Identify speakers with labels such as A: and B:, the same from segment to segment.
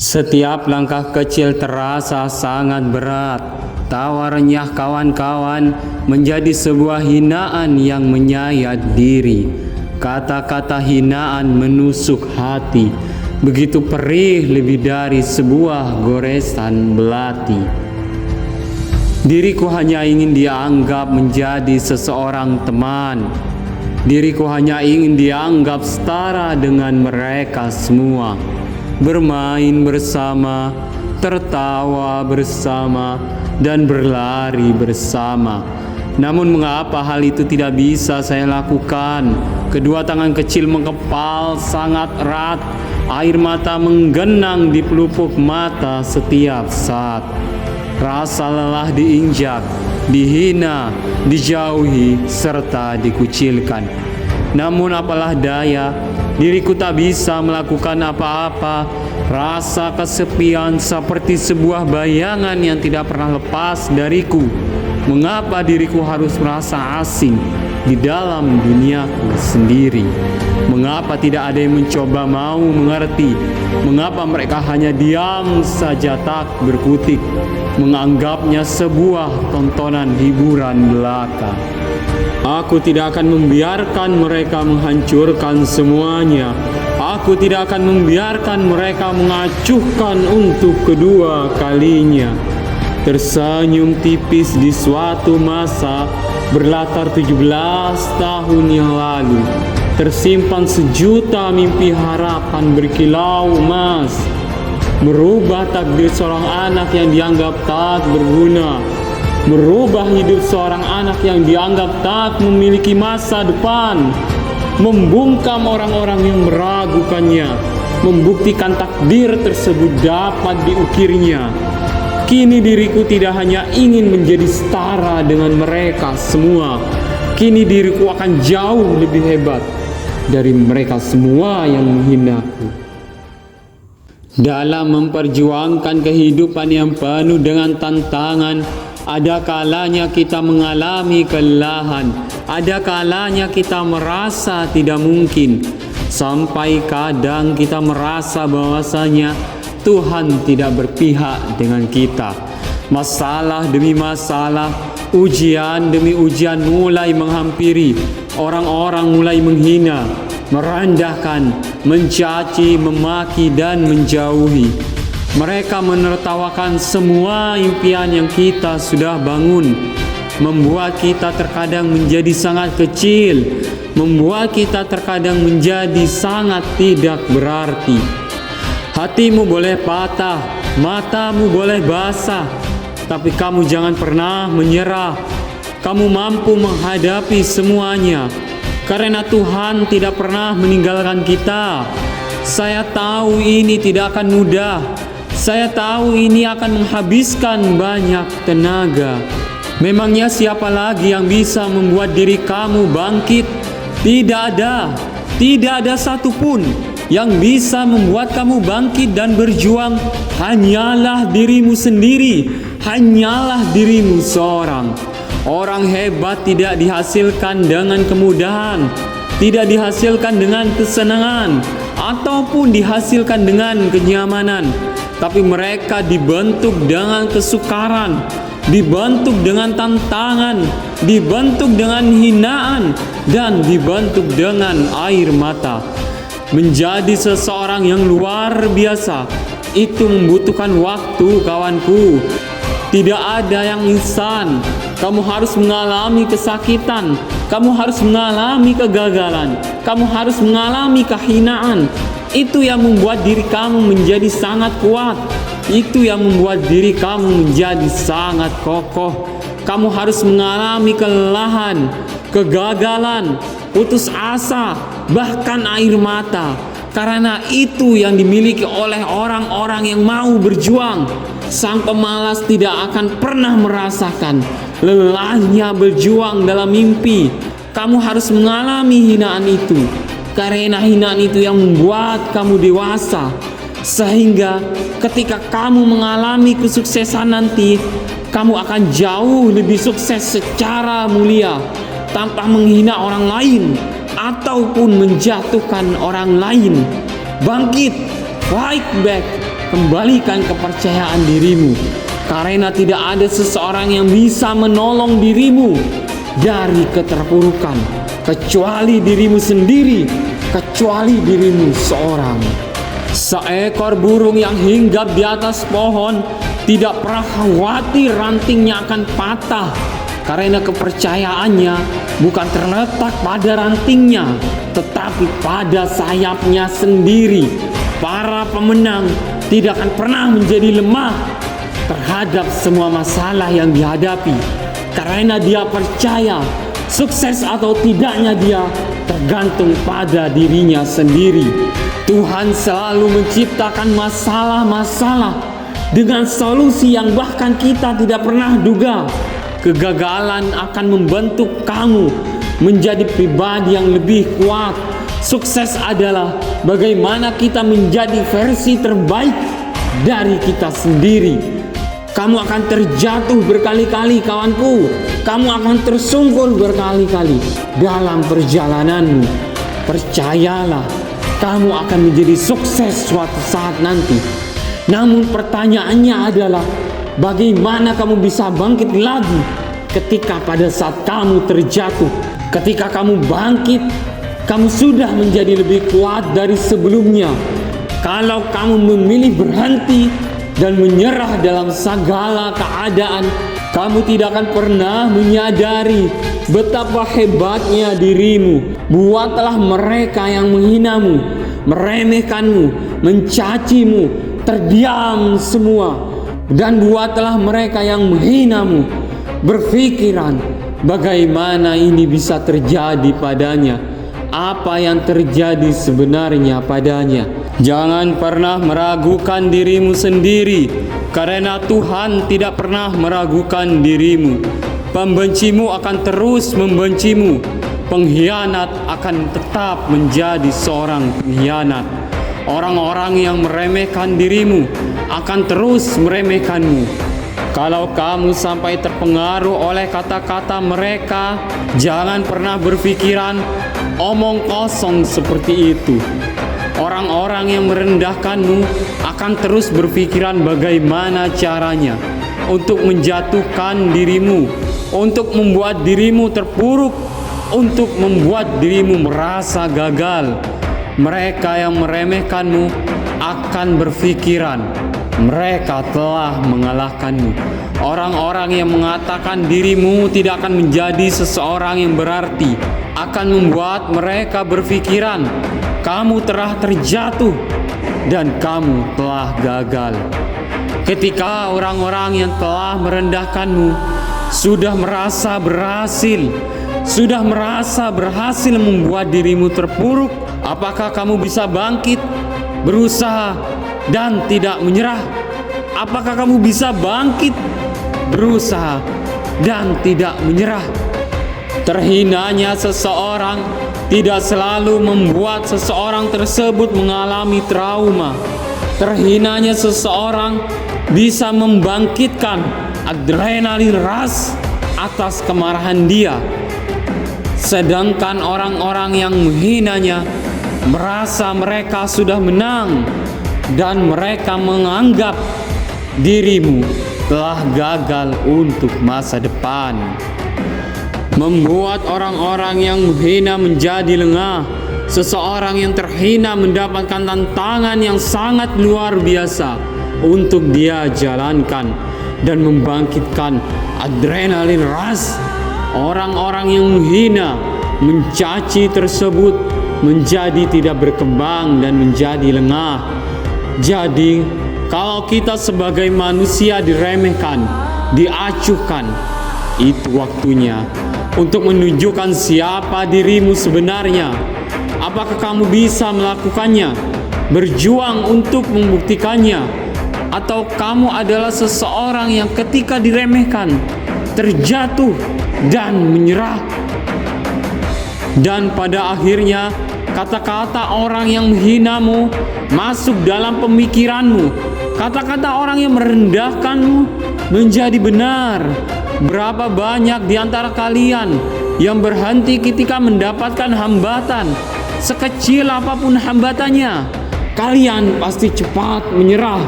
A: Setiap langkah kecil terasa sangat berat. Tawa renyah kawan-kawan menjadi sebuah hinaan yang menyayat diri. Kata-kata hinaan menusuk hati, begitu perih lebih dari sebuah goresan belati. Diriku hanya ingin dianggap menjadi seseorang teman. Diriku hanya ingin dianggap setara dengan mereka semua. Bermain bersama, tertawa bersama, dan berlari bersama. Namun mengapa hal itu tidak bisa saya lakukan? Kedua tangan kecil mengepal sangat erat. Air mata menggenang di pelupuk mata setiap saat. Rasa lelah diinjak, dihina, dijauhi, serta dikucilkan. Namun apalah daya, diriku tak bisa melakukan apa-apa. Rasa kesepian seperti sebuah bayangan yang tidak pernah lepas dariku. Mengapa diriku harus merasa asing di dalam duniaku sendiri? Mengapa tidak ada yang mencoba mau mengerti? Mengapa mereka hanya diam saja tak berkutik, menganggapnya sebuah tontonan hiburan belaka? Aku tidak akan membiarkan mereka menghancurkan semuanya. Aku tidak akan membiarkan mereka mengacuhkan untuk kedua kalinya. Tersenyum tipis di suatu masa berlatar 17 tahun yang lalu. Tersimpan sejuta mimpi harapan berkilau emas. Merubah takdir seorang anak yang dianggap tak berguna. Merubah hidup seorang anak yang dianggap tak memiliki masa depan. Membungkam orang-orang yang meragukannya. Membuktikan takdir tersebut dapat diukirnya. Kini diriku tidak hanya ingin menjadi setara dengan mereka semua. Kini diriku akan jauh lebih hebat dari mereka semua yang menghinaku. Dalam memperjuangkan kehidupan yang penuh dengan tantangan, ada kalanya kita mengalami kelelahan, ada kalanya kita merasa tidak mungkin, sampai kadang kita merasa bahwasanya Tuhan tidak berpihak dengan kita. Masalah demi masalah, ujian demi ujian mulai menghampiri. Orang-orang mulai menghina, merendahkan, mencaci, memaki, dan menjauhi. Mereka menertawakan semua impian yang kita sudah bangun, membuat kita terkadang menjadi sangat kecil, membuat kita terkadang menjadi sangat tidak berarti. Hatimu boleh patah, matamu boleh basah, tapi kamu jangan pernah menyerah. Kamu mampu menghadapi semuanya, karena Tuhan tidak pernah meninggalkan kita. Saya tahu ini tidak akan mudah. Saya tahu ini akan menghabiskan banyak tenaga. Memangnya siapa lagi yang bisa membuat diri kamu bangkit? Tidak ada satupun yang bisa membuat kamu bangkit dan berjuang. Hanyalah dirimu sendiri, hanyalah dirimu seorang. Orang hebat tidak dihasilkan dengan kemudahan, tidak dihasilkan dengan kesenangan, ataupun dihasilkan dengan kenyamanan. Tapi mereka dibentuk dengan kesukaran, dibentuk dengan tantangan, dibentuk dengan hinaan, dan dibentuk dengan air mata. Menjadi seseorang yang luar biasa itu membutuhkan waktu, kawanku. Tidak ada yang instan. Kamu harus mengalami kesakitan, kamu harus mengalami kegagalan, kamu harus mengalami kehinaan. Itu yang membuat diri kamu menjadi sangat kuat. Itu yang membuat diri kamu menjadi sangat kokoh. Kamu harus mengalami kelelahan, kegagalan, putus asa, bahkan air mata. Karena itu yang dimiliki oleh orang-orang yang mau berjuang. Sang pemalas tidak akan pernah merasakan lelahnya berjuang dalam mimpi. Kamu harus mengalami hinaan itu, karena hinaan itu yang membuat kamu dewasa. Sehingga ketika kamu mengalami kesuksesan nanti, kamu akan jauh lebih sukses secara mulia, tanpa menghina orang lain ataupun menjatuhkan orang lain. Bangkit, Fight back, kembalikan kepercayaan dirimu. Karena tidak ada seseorang yang bisa menolong dirimu dari keterpurukan kecuali dirimu sendiri, kecuali dirimu seorang. Seekor burung yang hinggap di atas pohon tidak pernah khawatir rantingnya akan patah, karena kepercayaannya bukan terletak pada rantingnya, tetapi pada sayapnya sendiri. Para pemenang tidak akan pernah menjadi lemah terhadap semua masalah yang dihadapi, karena dia percaya sukses atau tidaknya dia tergantung pada dirinya sendiri. Tuhan selalu menciptakan masalah-masalah dengan solusi yang bahkan kita tidak pernah duga. Kegagalan akan membentuk kamu menjadi pribadi yang lebih kuat. Sukses adalah bagaimana kita menjadi versi terbaik dari kita sendiri. Kamu akan terjatuh berkali-kali, kawanku. Kamu akan tersungkur berkali-kali dalam perjalananmu. Percayalah, kamu akan menjadi sukses suatu saat nanti. Namun pertanyaannya adalah, bagaimana kamu bisa bangkit lagi ketika pada saat kamu terjatuh? Ketika kamu bangkit, kamu sudah menjadi lebih kuat dari sebelumnya. Kalau kamu memilih berhenti dan menyerah dalam segala keadaan, kamu tidak akan pernah menyadari betapa hebatnya dirimu. Buatlah mereka yang menghinamu, meremehkanmu, mencacimu, terdiam semua. Dan buatlah mereka yang menghinamu berpikiran, bagaimana ini bisa terjadi padanya, apa yang terjadi sebenarnya padanya. Jangan pernah meragukan dirimu sendiri, karena Tuhan tidak pernah meragukan dirimu. Pembencimu akan terus membencimu. Pengkhianat akan tetap menjadi seorang pengkhianat. Orang-orang yang meremehkan dirimu akan terus meremehkanmu. Kalau kamu sampai terpengaruh oleh kata-kata mereka, jangan pernah berpikiran omong kosong seperti itu. Orang-orang yang merendahkanmu akan terus berpikiran bagaimana caranya untuk menjatuhkan dirimu, untuk membuat dirimu terpuruk, untuk membuat dirimu merasa gagal. Mereka yang meremehkanmu akan berpikiran mereka telah mengalahkanmu. Orang-orang yang mengatakan dirimu tidak akan menjadi seseorang yang berarti akan membuat mereka berpikiran kamu telah terjatuh dan kamu telah gagal. Ketika orang-orang yang telah merendahkanmu sudah merasa berhasil membuat dirimu terpuruk, apakah kamu bisa bangkit, berusaha dan tidak menyerah? Apakah kamu bisa bangkit, berusaha dan tidak menyerah? Terhinanya seseorang tidak selalu membuat seseorang tersebut mengalami trauma. Terhinanya seseorang bisa membangkitkan adrenalin rush atas kemarahan dia. Sedangkan orang-orang yang menghinanya merasa mereka sudah menang dan mereka menganggap dirimu telah gagal untuk masa depan. Membuat orang-orang yang menghina menjadi lengah. Seseorang yang terhina mendapatkan tantangan yang sangat luar biasa untuk dia jalankan dan membangkitkan adrenalin rush. Orang-orang yang menghina, mencaci tersebut menjadi tidak berkembang dan menjadi lengah. Jadi, kalau kita sebagai manusia diremehkan, diacuhkan, itu waktunya untuk menunjukkan siapa dirimu sebenarnya. Apakah kamu bisa melakukannya? Berjuang untuk membuktikannya? Atau kamu adalah seseorang yang ketika diremehkan, terjatuh dan menyerah? Dan pada akhirnya kata-kata orang yang menghinamu masuk dalam pemikiranmu. Kata-kata orang yang merendahkanmu menjadi benar. Berapa banyak di antara kalian yang berhenti ketika mendapatkan hambatan, sekecil apapun hambatannya, kalian pasti cepat menyerah.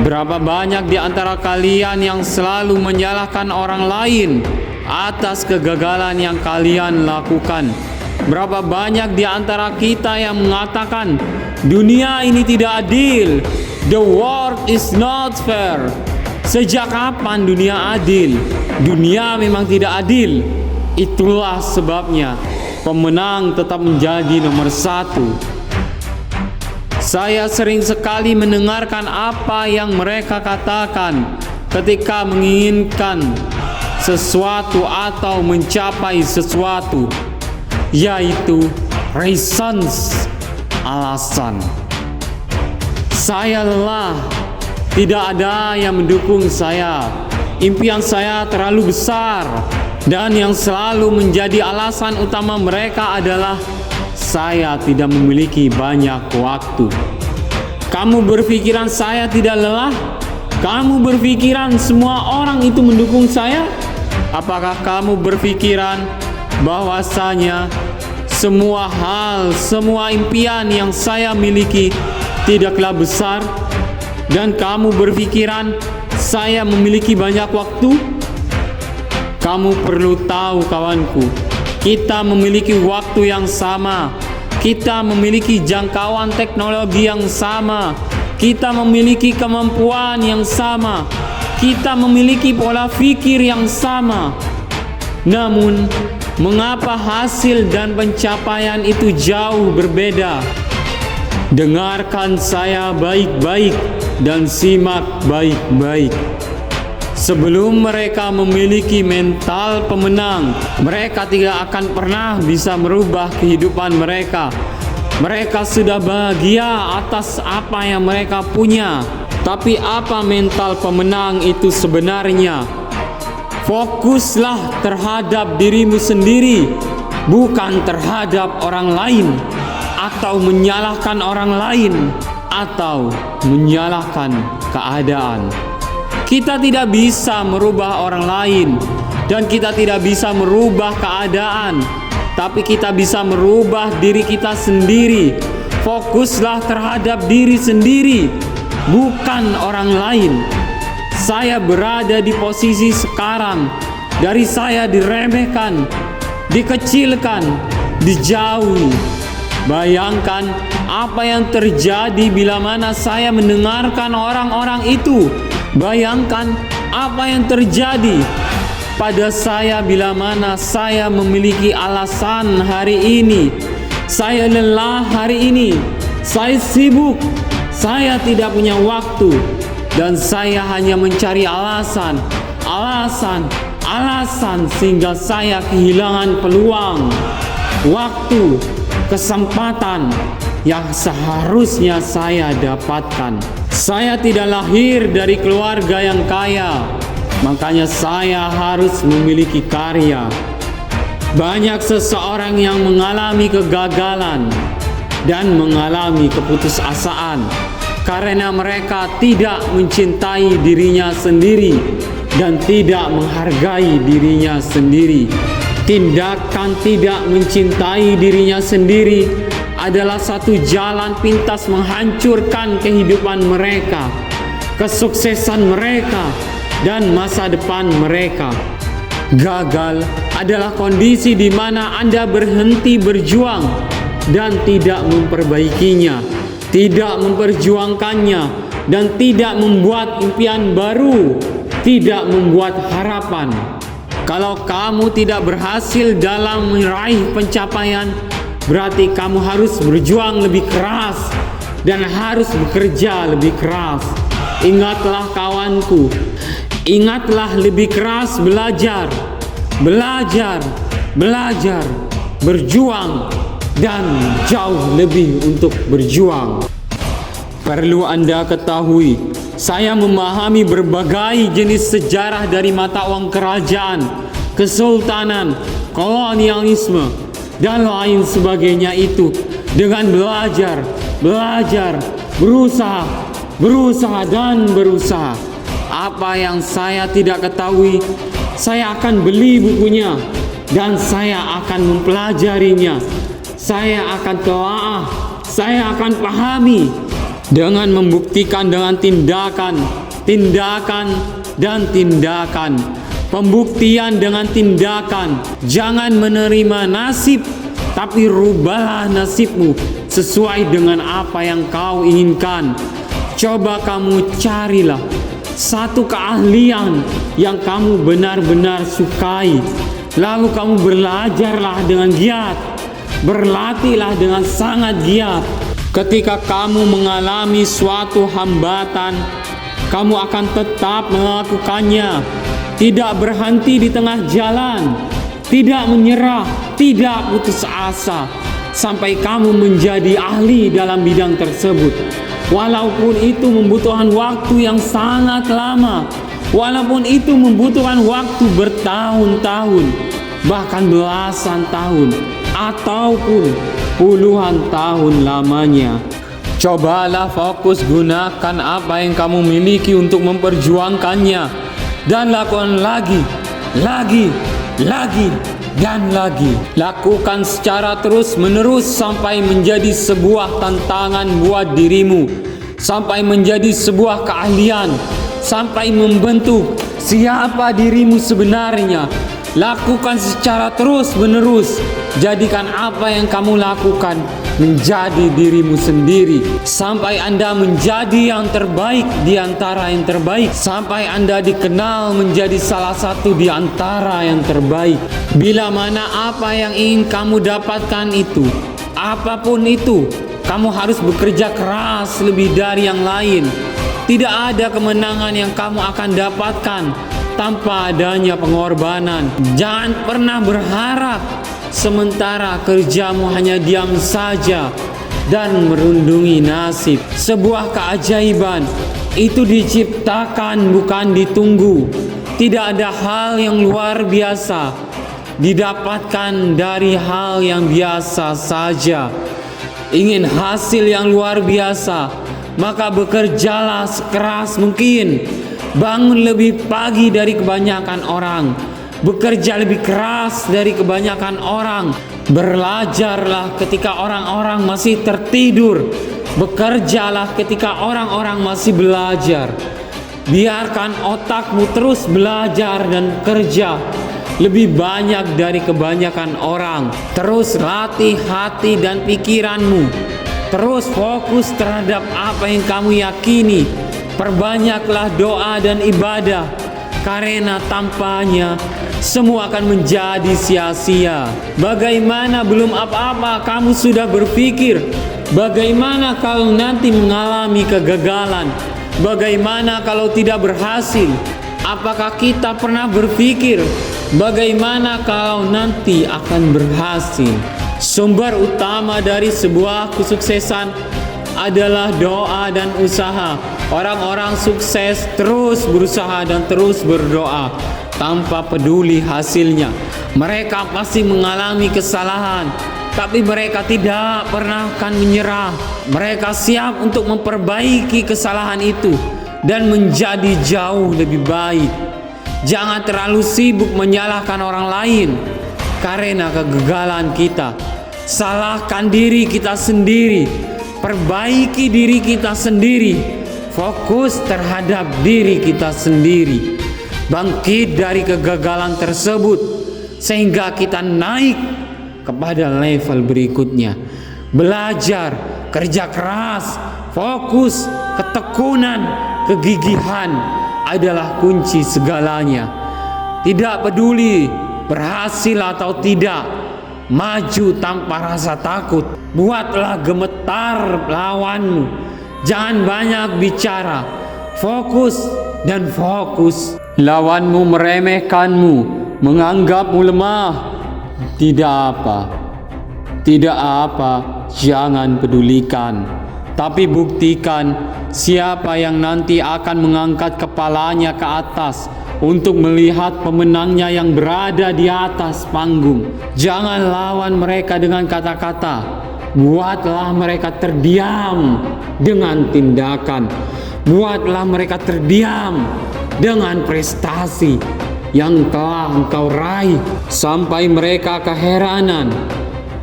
A: Berapa banyak di antara kalian yang selalu menyalahkan orang lain atas kegagalan yang kalian lakukan? Berapa banyak di antara kita yang mengatakan dunia ini tidak adil, the world is not fair. Sejak kapan dunia adil? Dunia memang tidak adil. Itulah sebabnya pemenang tetap menjadi nomor satu. Saya sering sekali mendengarkan apa yang mereka katakan ketika menginginkan sesuatu atau mencapai sesuatu, yaitu reasons, alasan. Saya lelah, tidak ada yang mendukung saya, impian saya terlalu besar, dan yang selalu menjadi alasan utama mereka adalah saya tidak memiliki banyak waktu. Kamu berpikiran saya tidak lelah? Kamu berpikiran semua orang itu mendukung saya? Apakah kamu berpikiran bahwasanya semua hal, semua impian yang saya miliki tidaklah besar? Dan kamu berpikiran saya memiliki banyak waktu? Kamu perlu tahu, kawanku, kita memiliki waktu yang sama, kita memiliki jangkauan teknologi yang sama, kita memiliki kemampuan yang sama, kita memiliki pola pikir yang sama. Namun, mengapa hasil dan pencapaian itu jauh berbeda? Dengarkan saya baik-baik dan simak baik-baik. Sebelum mereka memiliki mental pemenang, mereka tidak akan pernah bisa merubah kehidupan mereka. Mereka sudah bahagia atas apa yang mereka punya. Tapi apa mental pemenang itu sebenarnya? Fokuslah terhadap dirimu sendiri, bukan terhadap orang lain, atau menyalahkan orang lain, atau menyalahkan keadaan. Kita tidak bisa merubah orang lain, dan kita tidak bisa merubah keadaan, tapi kita bisa merubah diri kita sendiri. Fokuslah terhadap diri sendiri, bukan orang lain. Saya berada di posisi sekarang. Dari saya diremehkan, dikecilkan, dijauhi. Bayangkan apa yang terjadi bila mana saya mendengarkan orang-orang itu. Bayangkan apa yang terjadi pada saya bila mana saya memiliki alasan hari ini. Saya lelah hari ini, saya sibuk, saya tidak punya waktu, dan saya hanya mencari alasan sehingga saya kehilangan peluang, waktu, kesempatan yang seharusnya saya dapatkan. Saya tidak lahir dari keluarga yang kaya, makanya saya harus memiliki karya. Banyak seseorang yang mengalami kegagalan dan mengalami keputusasaan karena mereka tidak mencintai dirinya sendiri dan tidak menghargai dirinya sendiri. Tindakan tidak mencintai dirinya sendiri adalah satu jalan pintas menghancurkan kehidupan mereka, kesuksesan mereka, dan masa depan mereka. Gagal adalah kondisi di mana Anda berhenti berjuang dan tidak memperbaikinya, tidak memperjuangkannya, dan tidak membuat impian baru, tidak membuat harapan. Kalau kamu tidak berhasil dalam meraih pencapaian, berarti kamu harus berjuang lebih keras dan harus bekerja lebih keras. Ingatlah kawanku, ingatlah lebih keras belajar, berjuang, dan jauh lebih untuk berjuang. Perlu Anda ketahui, saya memahami berbagai jenis sejarah dari mata uang kerajaan, kesultanan, kolonialisme, dan lain sebagainya itu dengan belajar, berusaha. Apa yang saya tidak ketahui, saya akan beli bukunya dan saya akan mempelajarinya. Saya akan telaah, saya akan pahami, dengan membuktikan dengan tindakan, dan tindakan. Pembuktian dengan tindakan. Jangan menerima nasib, tapi rubahlah nasibmu sesuai dengan apa yang kau inginkan. Coba kamu carilah satu keahlian yang kamu benar-benar sukai. Lalu kamu belajarlah dengan giat, berlatihlah dengan sangat giat. Ketika kamu mengalami suatu hambatan, kamu akan tetap melakukannya. Tidak berhenti di tengah jalan, tidak menyerah, tidak putus asa, sampai kamu menjadi ahli dalam bidang tersebut. Walaupun itu membutuhkan waktu yang sangat lama, walaupun itu membutuhkan waktu bertahun-tahun, bahkan belasan tahun, ataupun puluhan tahun lamanya. Cobalah fokus gunakan apa yang kamu miliki untuk memperjuangkannya. Dan lakukan lagi, dan lagi. Lakukan secara terus-menerus sampai menjadi sebuah tantangan buat dirimu, sampai menjadi sebuah keahlian, sampai membentuk siapa dirimu sebenarnya. Lakukan secara terus-menerus. Jadikan apa yang kamu lakukan menjadi dirimu sendiri, sampai Anda menjadi yang terbaik di antara yang terbaik, sampai Anda dikenal menjadi salah satu di antara yang terbaik. Bila mana apa yang ingin kamu dapatkan itu, apapun itu, kamu harus bekerja keras lebih dari yang lain. Tidak ada kemenangan yang kamu akan dapatkan tanpa adanya pengorbanan. Jangan pernah berharap sementara kerjamu hanya diam saja dan merundungi nasib. Sebuah keajaiban itu diciptakan, bukan ditunggu. Tidak ada hal yang luar biasa didapatkan dari hal yang biasa saja. Ingin hasil yang luar biasa, maka bekerjalah sekeras mungkin. Bangun lebih pagi dari kebanyakan orang. Bekerja lebih keras dari kebanyakan orang. Belajarlah ketika orang-orang masih tertidur. Bekerjalah ketika orang-orang masih belajar. Biarkan otakmu terus belajar dan kerja lebih banyak dari kebanyakan orang. Terus latih hati dan pikiranmu. Terus fokus terhadap apa yang kamu yakini. Perbanyaklah doa dan ibadah, karena tanpanya semua akan menjadi sia-sia. Bagaimana belum apa-apa kamu sudah berpikir, bagaimana kalau nanti mengalami kegagalan? Bagaimana kalau tidak berhasil? Apakah kita pernah berpikir bagaimana kalau nanti akan berhasil? Sumber utama dari sebuah kesuksesan adalah doa dan usaha. Orang-orang sukses terus berusaha dan terus berdoa tanpa peduli hasilnya. Mereka pasti mengalami kesalahan, tapi mereka tidak pernah akan menyerah. Mereka siap untuk memperbaiki kesalahan itu dan menjadi jauh lebih baik. Jangan terlalu sibuk menyalahkan orang lain karena kegagalan kita. Salahkan diri kita sendiri, perbaiki diri kita sendiri. Fokus terhadap diri kita sendiri. Bangkit dari kegagalan tersebut sehingga kita naik kepada level berikutnya. Belajar, kerja keras, fokus, ketekunan, kegigihan adalah kunci segalanya. Tidak peduli berhasil atau tidak, maju tanpa rasa takut. Buatlah gemetar lawanmu. Jangan banyak bicara, fokus dan fokus. Lawanmu meremehkanmu, menganggapmu lemah. Tidak apa, jangan pedulikan. Tapi buktikan siapa yang nanti akan mengangkat kepalanya ke atas untuk melihat pemenangnya yang berada di atas panggung. Jangan lawan mereka dengan kata-kata. Buatlah mereka terdiam dengan tindakan. Buatlah mereka terdiam dengan prestasi yang telah engkau raih, sampai mereka keheranan,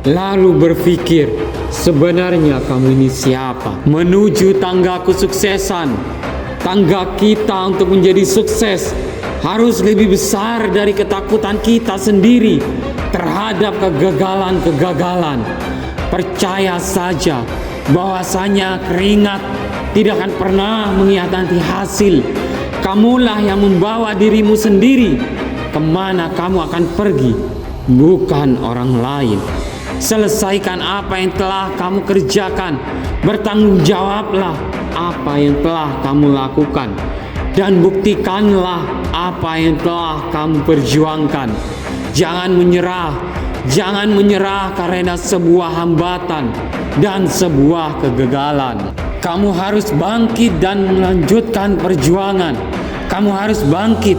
A: lalu berpikir, sebenarnya kamu ini siapa? Menuju tangga kesuksesan, tangga kita untuk menjadi sukses harus lebih besar dari ketakutan kita sendiri terhadap kegagalan-kegagalan. Percaya saja bahwasanya keringat tidak akan pernah mengkhianati hasil. Kamulah yang membawa dirimu sendiri kemana kamu akan pergi, bukan orang lain. Selesaikan apa yang telah kamu kerjakan. Bertanggung jawablah apa yang telah kamu lakukan, dan buktikanlah apa yang telah kamu perjuangkan. Jangan menyerah karena sebuah hambatan dan sebuah kegagalan. Kamu harus bangkit dan melanjutkan perjuangan. Kamu harus bangkit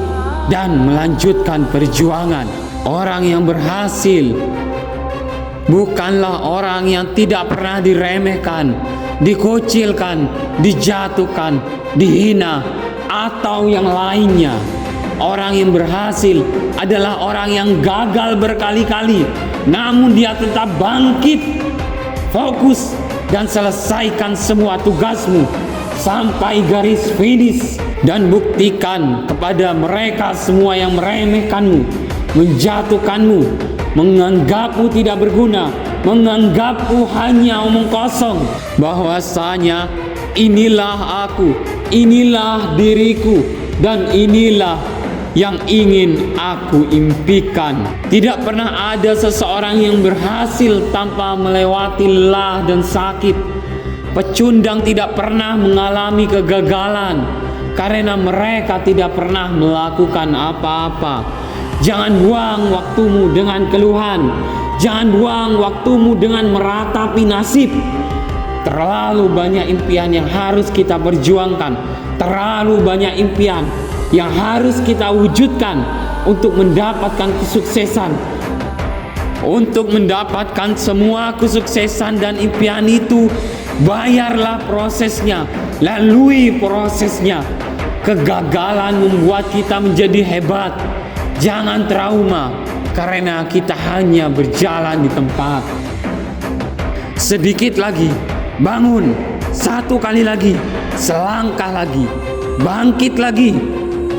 A: dan melanjutkan perjuangan. Orang yang berhasil bukanlah orang yang tidak pernah diremehkan, dikucilkan, dijatuhkan, dihina, atau yang lainnya. Orang yang berhasil adalah orang yang gagal berkali-kali, namun dia tetap bangkit, fokus, dan selesaikan semua tugasmu sampai garis finish. Dan buktikan kepada mereka semua yang meremehkanmu, menjatuhkanmu, menganggapmu tidak berguna, menganggapmu hanya omong kosong, bahwasanya inilah aku, inilah diriku, dan inilah yang ingin aku impikan. Tidak pernah ada seseorang yang berhasil tanpa melewati lelah dan sakit. Pecundang tidak pernah mengalami kegagalan karena mereka tidak pernah melakukan apa-apa. Jangan buang waktumu dengan keluhan. Jangan buang waktumu dengan meratapi nasib. Terlalu banyak impian yang harus kita perjuangkan. Terlalu banyak impian yang harus kita wujudkan untuk mendapatkan kesuksesan. Untuk mendapatkan semua kesuksesan dan impian itu, bayarlah prosesnya, lalui prosesnya. Kegagalan membuat kita menjadi hebat. Jangan trauma karena kita hanya berjalan di tempat. Sedikit lagi, bangun. Satu kali lagi, selangkah lagi, bangkit lagi.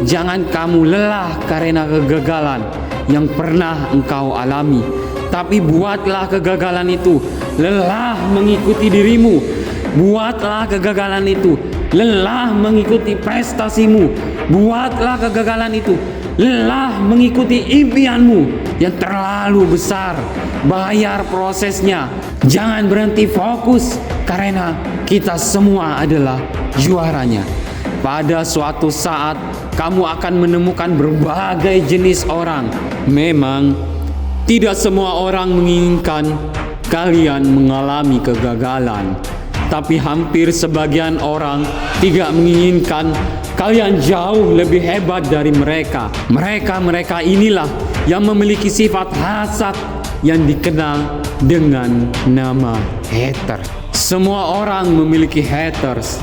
A: Jangan kamu lelah karena kegagalan yang pernah engkau alami, tapi buatlah kegagalan itu lelah mengikuti dirimu. Buatlah kegagalan itu lelah mengikuti prestasimu. Buatlah kegagalan itu lelah mengikuti impianmu yang terlalu besar. Bayar prosesnya. Jangan berhenti fokus karena kita semua adalah juaranya. Pada suatu saat kamu akan menemukan berbagai jenis orang. Memang tidak semua orang menginginkan kalian mengalami kegagalan, tapi hampir sebagian orang tidak menginginkan kalian jauh lebih hebat dari mereka. Mereka inilah yang memiliki sifat hasad yang dikenal dengan nama hater. Semua orang memiliki haters.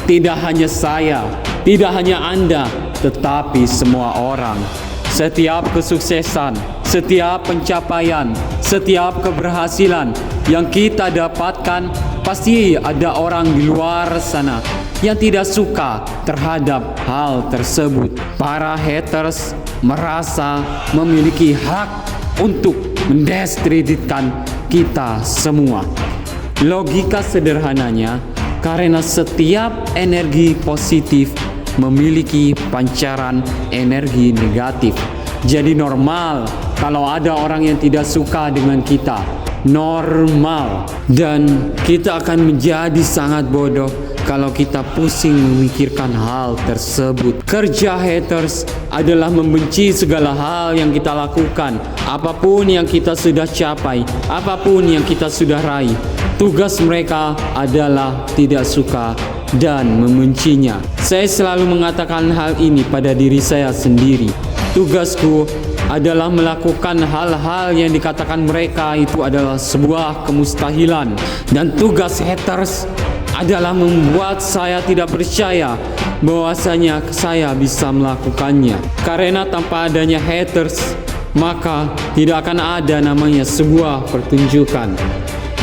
A: Tidak hanya saya, tidak hanya Anda, tetapi semua orang. Setiap kesuksesan, setiap pencapaian, setiap keberhasilan yang kita dapatkan, pasti ada orang di luar sana yang tidak suka terhadap hal tersebut. Para haters merasa memiliki hak untuk mendiskreditkan kita semua. Logika sederhananya, karena setiap energi positif memiliki pancaran energi negatif. Jadi normal kalau ada orang yang tidak suka dengan kita. Normal. Dan kita akan menjadi sangat bodoh kalau kita pusing memikirkan hal tersebut. Kerja haters adalah membenci segala hal yang kita lakukan. Apapun yang kita sudah capai, apapun yang kita sudah raih, tugas mereka adalah tidak suka dan membencinya. Saya selalu mengatakan hal ini pada diri saya sendiri. Tugasku adalah melakukan hal-hal yang dikatakan mereka itu adalah sebuah kemustahilan. Dan tugas haters adalah membuat saya tidak percaya bahwasanya saya bisa melakukannya. Karena tanpa adanya haters, maka tidak akan ada namanya sebuah pertunjukan.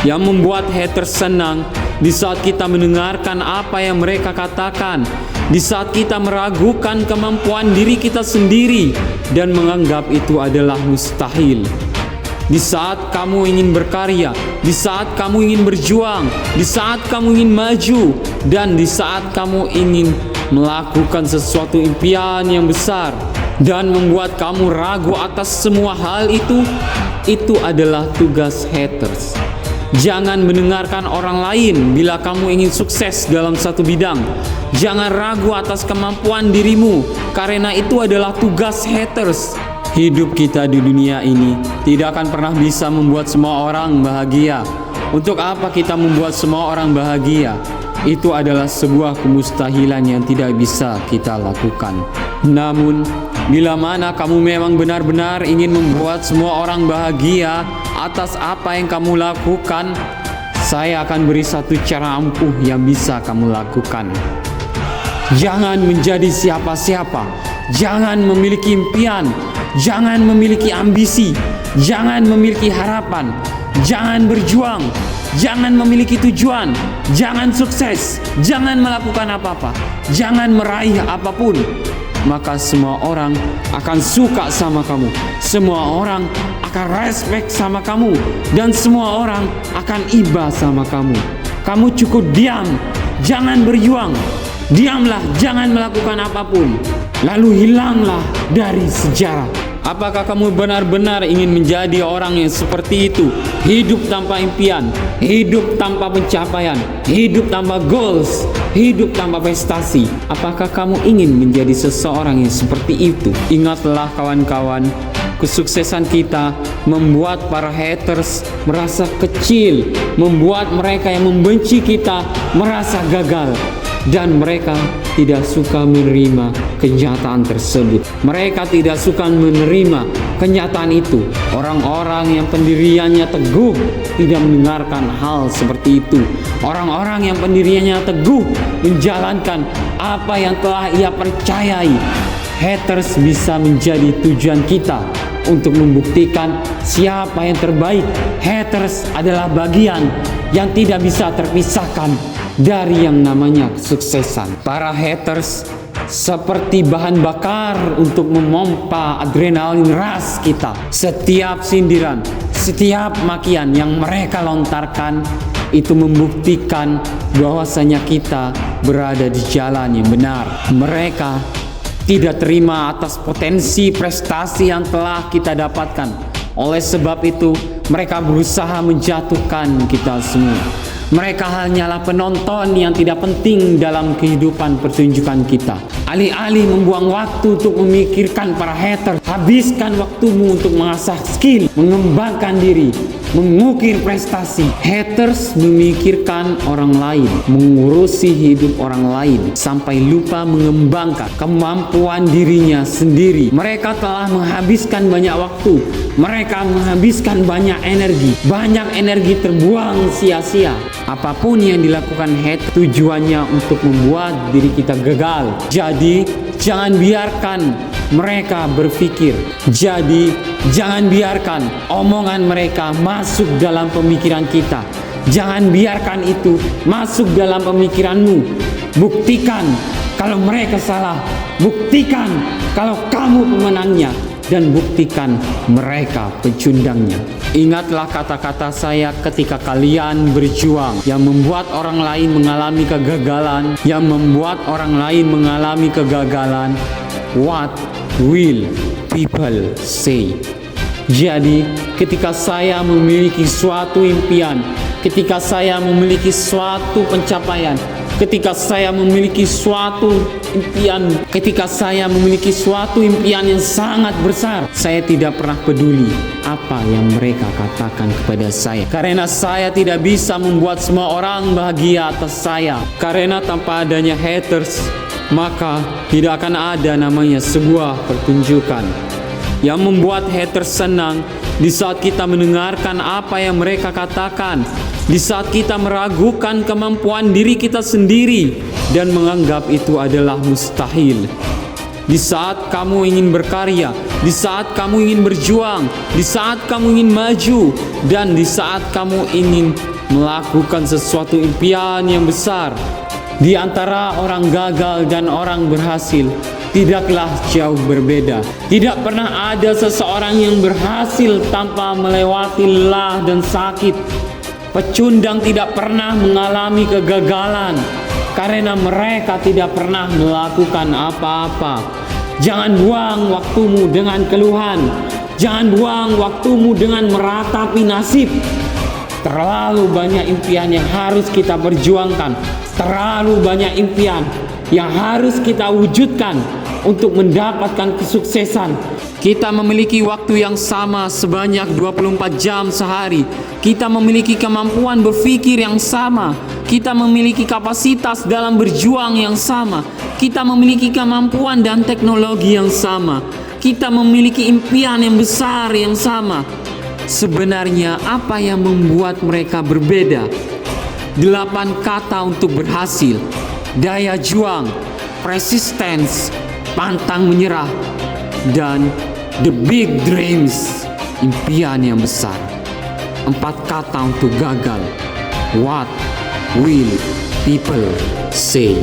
A: Yang membuat haters senang di saat kita mendengarkan apa yang mereka katakan, di saat kita meragukan kemampuan diri kita sendiri dan menganggap itu adalah mustahil. Di saat kamu ingin berkarya, di saat kamu ingin berjuang, di saat kamu ingin maju, dan di saat kamu ingin melakukan sesuatu impian yang besar dan membuat kamu ragu atas semua hal itu adalah tugas haters. Jangan mendengarkan orang lain bila kamu ingin sukses dalam satu bidang. Jangan ragu atas kemampuan dirimu, karena itu adalah tugas haters. Hidup kita di dunia ini tidak akan pernah bisa membuat semua orang bahagia. Untuk apa kita membuat semua orang bahagia? Itu adalah sebuah kemustahilan yang tidak bisa kita lakukan. Namun, bila mana kamu memang benar-benar ingin membuat semua orang bahagia atas apa yang kamu lakukan, saya akan beri satu cara ampuh yang bisa kamu lakukan. Jangan menjadi siapa-siapa. Jangan memiliki impian. Jangan memiliki ambisi. Jangan memiliki harapan. Jangan berjuang. Jangan memiliki tujuan. Jangan sukses. Jangan melakukan apa-apa. Jangan meraih apapun. Maka semua orang akan suka sama kamu. Semua orang akan respect sama kamu. Dan semua orang akan iba sama kamu. Kamu cukup diam. Jangan berjuang. Diamlah, jangan melakukan apapun. Lalu hilanglah dari sejarah. Apakah kamu benar-benar ingin menjadi orang yang seperti itu? Hidup tanpa impian, hidup tanpa pencapaian, hidup tanpa goals, hidup tanpa prestasi. Apakah kamu ingin menjadi seseorang yang seperti itu? Ingatlah kawan-kawan, kesuksesan kita membuat para haters merasa kecil, membuat mereka yang membenci kita merasa gagal. Dan mereka tidak suka menerima kenyataan tersebut. Mereka tidak suka menerima kenyataan itu. Orang-orang yang pendiriannya teguh tidak mendengarkan hal seperti itu. Orang-orang yang pendiriannya teguh menjalankan apa yang telah ia percayai. Haters bisa menjadi tujuan kita untuk membuktikan siapa yang terbaik. Haters adalah bagian yang tidak bisa terpisahkan dari yang namanya kesuksesan. Para haters seperti bahan bakar untuk memompa adrenalin rush kita. Setiap sindiran, setiap makian yang mereka lontarkan itu membuktikan bahwasanya kita berada di jalan yang benar. Mereka tidak terima atas potensi prestasi yang telah kita dapatkan. Oleh sebab itu, mereka berusaha menjatuhkan kita semua. Mereka hanyalah penonton yang tidak penting dalam kehidupan pertunjukan kita. Alih-alih membuang waktu untuk memikirkan para hater, habiskan waktumu untuk mengasah skill, mengembangkan diri, mengukir prestasi. Haters memikirkan orang lain, mengurusi hidup orang lain, sampai lupa mengembangkan kemampuan dirinya sendiri. Mereka telah menghabiskan banyak waktu, mereka menghabiskan banyak energi terbuang sia-sia. Apapun yang dilakukan haters tujuannya untuk membuat diri kita gagal. Jadi jangan biarkan mereka berpikir. Jadi jangan biarkan omongan mereka masuk dalam pemikiran kita. Jangan biarkan itu masuk dalam pemikiranmu. Buktikan kalau mereka salah. Buktikan kalau kamu pemenangnya. Dan buktikan mereka pecundangnya. Ingatlah kata-kata saya ketika kalian berjuang. Yang membuat orang lain mengalami kegagalan. Yang membuat orang lain mengalami kegagalan. What will people say? Jadi ketika saya memiliki suatu impian, ketika saya memiliki suatu pencapaian, ketika saya memiliki suatu impian yang sangat besar, saya tidak pernah peduli apa yang mereka katakan kepada saya, karena saya tidak bisa membuat semua orang bahagia atas saya. Karena tanpa adanya haters, maka tidak akan ada namanya sebuah pertunjukan. Yang membuat haters senang di saat kita mendengarkan apa yang mereka katakan, di saat kita meragukan kemampuan diri kita sendiri dan menganggap itu adalah mustahil. Di saat kamu ingin berkarya, di saat kamu ingin berjuang, di saat kamu ingin maju, dan di saat kamu ingin melakukan sesuatu impian yang besar. Di antara orang gagal dan orang berhasil, tidaklah jauh berbeda. Tidak pernah ada seseorang yang berhasil tanpa melewati lelah dan sakit. Pecundang tidak pernah mengalami kegagalan karena mereka tidak pernah melakukan apa-apa. Jangan buang waktumu dengan keluhan. Jangan buang waktumu dengan meratapi nasib. Terlalu banyak impian yang harus kita perjuangkan. Terlalu banyak impian yang harus kita wujudkan untuk mendapatkan kesuksesan. Kita memiliki waktu yang sama sebanyak 24 jam sehari. Kita memiliki kemampuan berpikir yang sama. Kita memiliki kapasitas dalam berjuang yang sama. Kita memiliki kemampuan dan teknologi yang sama. Kita memiliki impian yang besar yang sama. Sebenarnya apa yang membuat mereka berbeda? 8 kata untuk berhasil: daya juang, persistence, pantang menyerah, dan the big dreams, impian yang besar. 4 kata untuk gagal: what will people say?